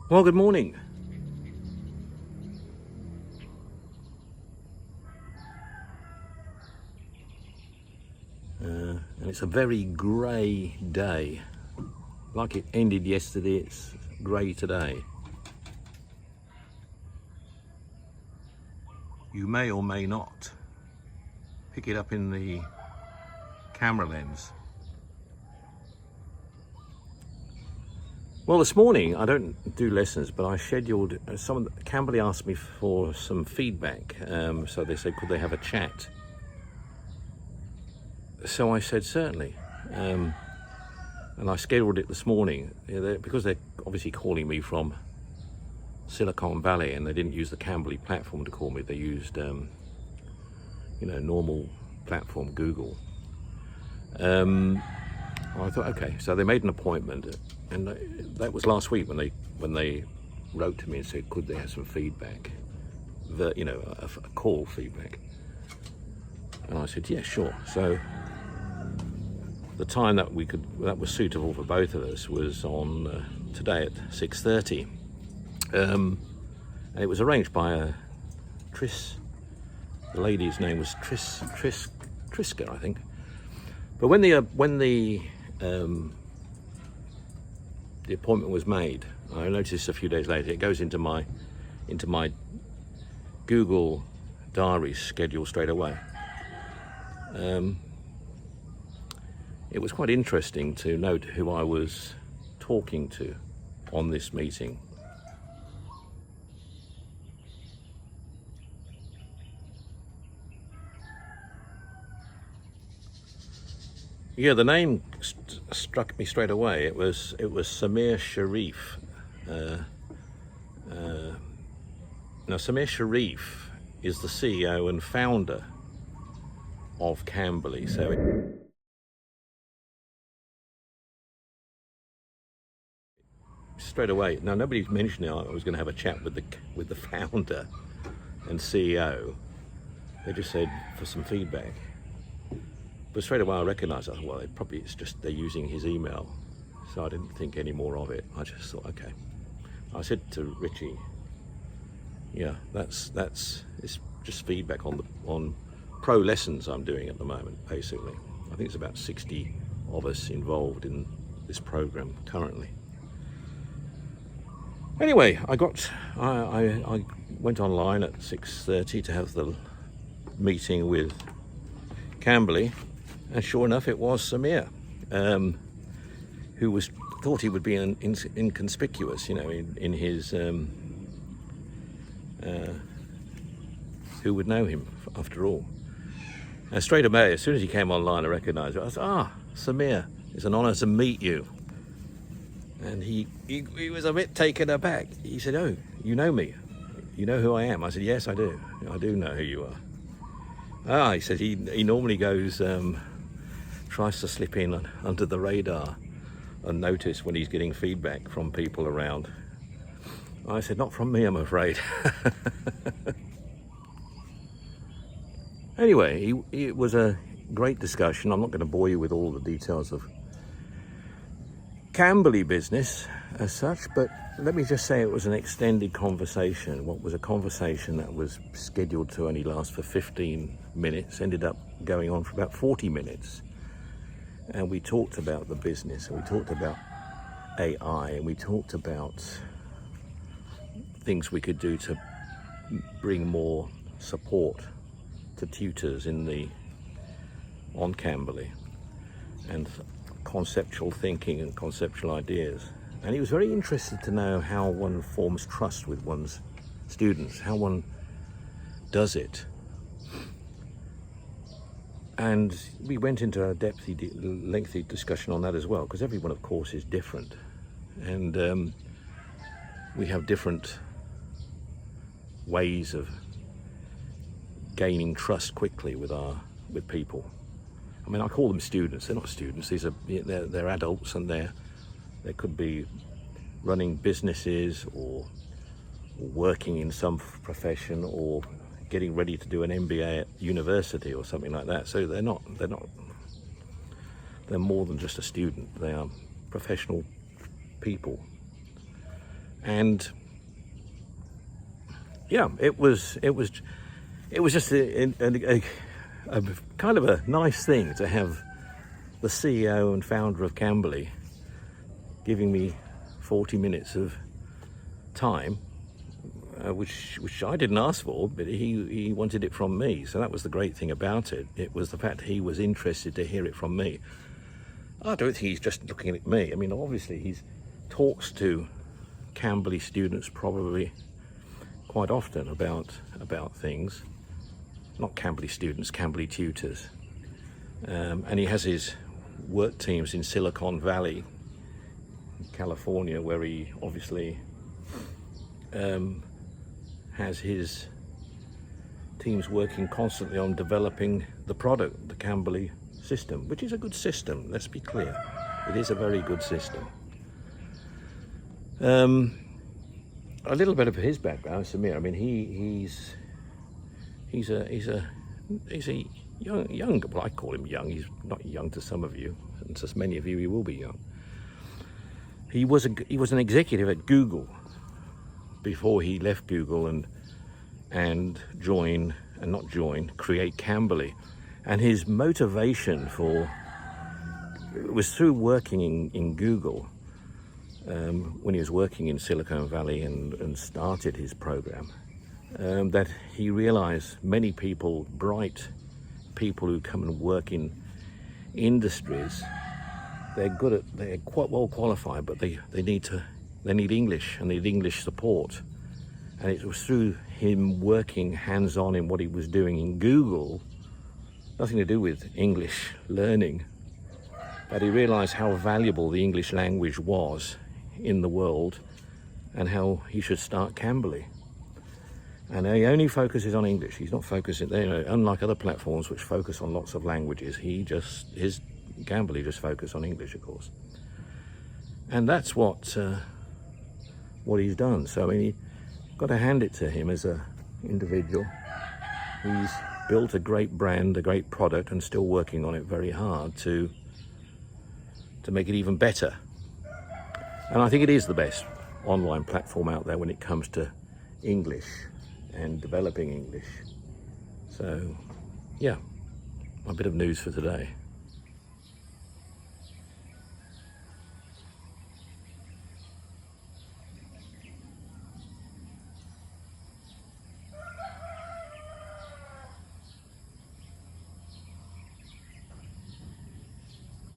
Well, good morning. And it's a very grey day. Like it ended yesterday, it's grey today. You may or may not pick it up in the camera lens. Well, this morning, I don't do lessons, but I scheduled, Camberley asked me for some feedback. So they said, could they have a chat? So I said, certainly. And I scheduled it this morning, because they're obviously calling me from Silicon Valley, and they didn't use the Camberley platform to call me. They used, normal platform, Google. I thought, okay, so they made an appointment, and that was last week when they wrote to me and said, could they have some feedback, a call feedback. And I said, yeah, sure. So the time that was suitable for both of us was on today at 6:30, and it was arranged by Tris. The lady's name was Triska, I think. But when the appointment was made, I noticed a few days later it goes into my Google Diary schedule straight away. It was quite interesting to note who I was talking to on this meeting. Yeah, the name struck me straight away. It was Samir Sharif. Now, Samir Sharif is the CEO and founder of Camberley. So straight away, now nobody's mentioned I was going to have a chat with the founder and CEO. They just said for some feedback. But straight away I recognised, well, they're using his email. So I didn't think any more of it. I just thought, okay. I said to Richie, yeah, it's just feedback on pro lessons I'm doing at the moment, basically. I think it's about 60 of us involved in this program currently. Anyway, I went online at 6:30 to have the meeting with Camberley, and sure enough, it was Samir, who thought he would be inconspicuous, in his who would know him after all. And straight away, as soon as he came online, I recognised it. I said, Samir, it's an honour to meet you. And he was a bit taken aback. He said, oh, you know me? You know who I am? I said, yes, I do. I do know who you are. He said he normally goes, tries to slip in under the radar and notice when he's getting feedback from people around. I said, not from me, I'm afraid. Anyway, it was a great discussion. I'm not going to bore you with all the details of Camberley business as such, but let me just say it was an extended conversation. What was a conversation that was scheduled to only last for 15 minutes ended up going on for about 40 minutes. And we talked about the business, and we talked about AI, and we talked about things we could do to bring more support to tutors on Camberley, and conceptual thinking and conceptual ideas. And he was very interested to know how one forms trust with one's students, how one does it. And we went into a lengthy discussion on that as well, because everyone, of course, is different. And we have different ways of gaining trust quickly with people. I mean, I call them students. They're not students. They're adults, and they could be running businesses or working in some profession or getting ready to do an MBA at university or something like that. So they're more than just a student. They are professional people. And yeah, it was just a kind of a nice thing to have the CEO and founder of Cambly giving me 40 minutes of time, which I didn't ask for, but he wanted it from me. So that was the great thing about it. It was the fact he was interested to hear it from me. I don't think he's just looking at me. I mean, obviously he talks to Cambly students probably quite often about things. Not Cambly students, Cambly tutors. And he has his work teams in Silicon Valley, California, where he obviously has his teams working constantly on developing the product, the Cambly system, which is a good system, let's be clear. It is a very good system. A little bit of his background, Samir. I mean, he's a young. Well, I call him young. He's not young to some of you, and to many of you, he will be young. He was an executive at Google before he left Google and create Cambly. And his motivation was through working in Google, when he was working in Silicon Valley and started his program, that he realized many people, bright people who come and work in industries, they're quite well qualified, but they need English, and they need English support. And it was through him working hands-on in what he was doing in Google, nothing to do with English learning, but he realized how valuable the English language was in the world and how he should start Cambly. And he only focuses on English. He's not focusing, unlike other platforms which focus on lots of languages, his Cambly just focus on English, of course. And that's what he's done. So I mean, you've got to hand it to him as an individual. He's built a great brand, a great product, and still working on it very hard to make it even better. And I think it is the best online platform out there when it comes to English and developing English. So, yeah, a bit of news for today.